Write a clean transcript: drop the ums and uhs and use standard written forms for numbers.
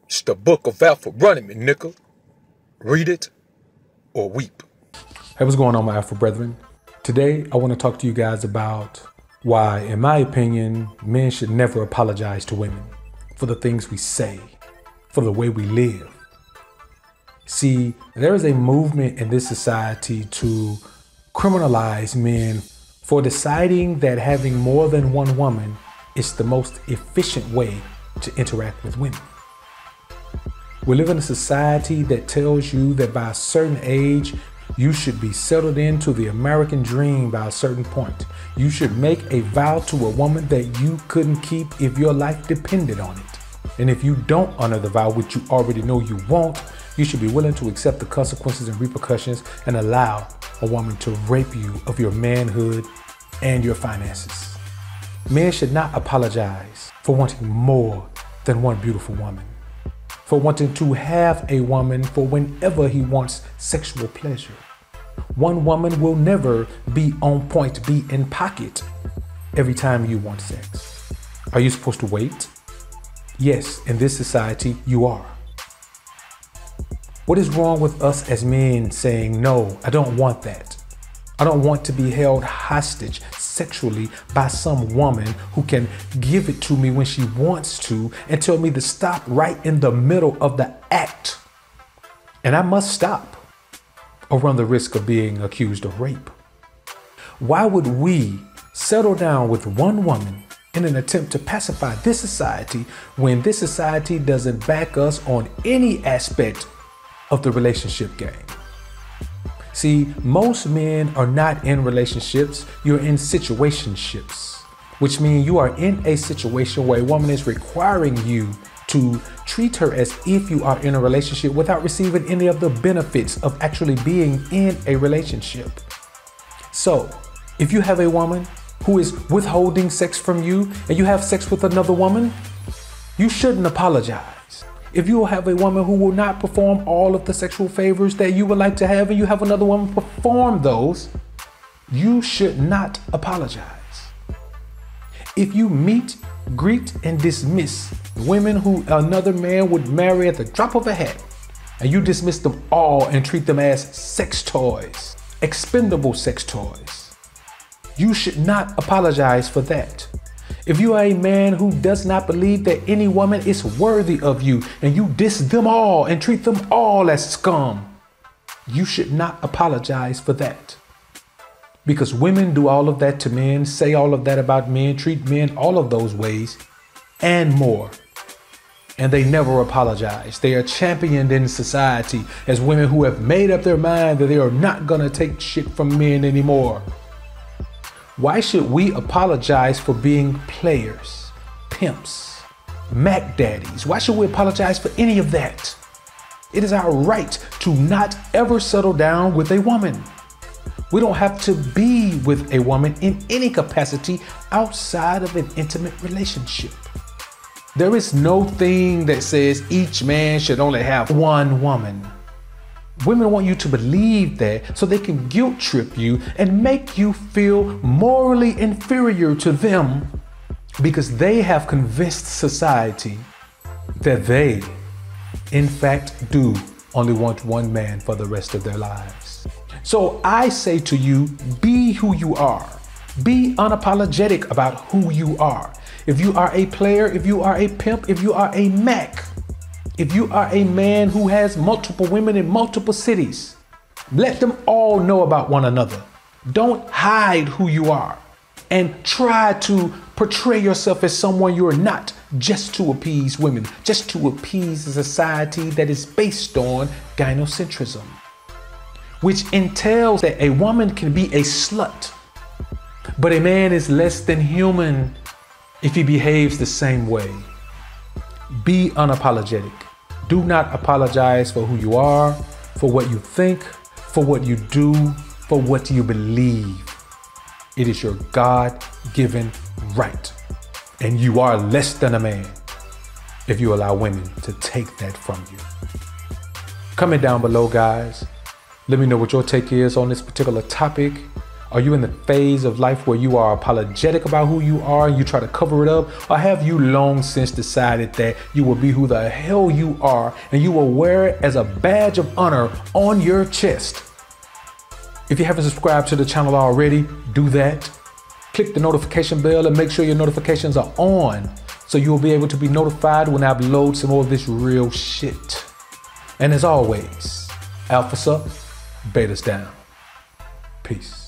It's the book of Alpha running me, nigga. Read it or weep. Hey, what's going on, my Alpha brethren? Today, I want to talk to you guys about why, in my opinion, men should never apologize to women for the things we say, for the way we live. See, there is a movement in this society to criminalize men for deciding that having more than one woman is the most efficient way to interact with women. We live in a society that tells you that by a certain age, you should be settled into the American dream by a certain point. You should make a vow to a woman that you couldn't keep if your life depended on it. And if you don't honor the vow, which you already know you won't, you should be willing to accept the consequences and repercussions and allow a woman to rape you of your manhood and your finances. Men should not apologize for wanting more than one beautiful woman, for wanting to have a woman for whenever he wants sexual pleasure. One woman will never be on point, be in pocket every time you want sex. Are you supposed to wait? Yes, in this society, you are. What is wrong with us as men saying, no, I don't want that. I don't want to be held hostage sexually by some woman who can give it to me when she wants to and tell me to stop right in the middle of the act. And I must stop or run the risk of being accused of rape. Why would we settle down with one woman in an attempt to pacify this society when this society doesn't back us on any aspect of the relationship game? See, most men are not in relationships, you're in situationships, which means you are in a situation where a woman is requiring you to treat her as if you are in a relationship without receiving any of the benefits of actually being in a relationship. So, if you have a woman who is withholding sex from you and you have sex with another woman, you shouldn't apologize. If you have a woman who will not perform all of the sexual favors that you would like to have and you have another woman perform those, you should not apologize. If you meet, greet, and dismiss women who another man would marry at the drop of a hat, and you dismiss them all and treat them as sex toys, expendable sex toys, you should not apologize for that. If you are a man who does not believe that any woman is worthy of you and you diss them all and treat them all as scum, you should not apologize for that. Because women do all of that to men, say all of that about men, treat men all of those ways and more. And they never apologize. They are championed in society as women who have made up their mind that they are not gonna take shit from men anymore. Why should we apologize for being players, pimps, Mac daddies? Why should we apologize for any of that? It is our right to not ever settle down with a woman. We don't have to be with a woman in any capacity outside of an intimate relationship. There is no thing that says each man should only have one woman. Women want you to believe that so they can guilt trip you and make you feel morally inferior to them because they have convinced society that they, in fact, do only want one man for the rest of their lives. So I say to you, be who you are. Be unapologetic about who you are. If you are a player, if you are a pimp, if you are a Mac, if you are a man who has multiple women in multiple cities, let them all know about one another. Don't hide who you are and try to portray yourself as someone you're not just to appease women, just to appease a society that is based on gynocentrism, which entails that a woman can be a slut, but a man is less than human if he behaves the same way. Be unapologetic. Do not apologize for who you are, for what you think, for what you do, for what you believe. It is your God-given right. And you are less than a man if you allow women to take that from you. Comment down below, guys. Let me know what your take is on this particular topic. Are you in the phase of life where you are apologetic about who you are and you try to cover it up? Or have you long since decided that you will be who the hell you are and you will wear it as a badge of honor on your chest? If you haven't subscribed to the channel already, do that. Click the notification bell and make sure your notifications are on so you'll be able to be notified when I upload some more of this real shit. And as always, alphas up, betas down. Peace.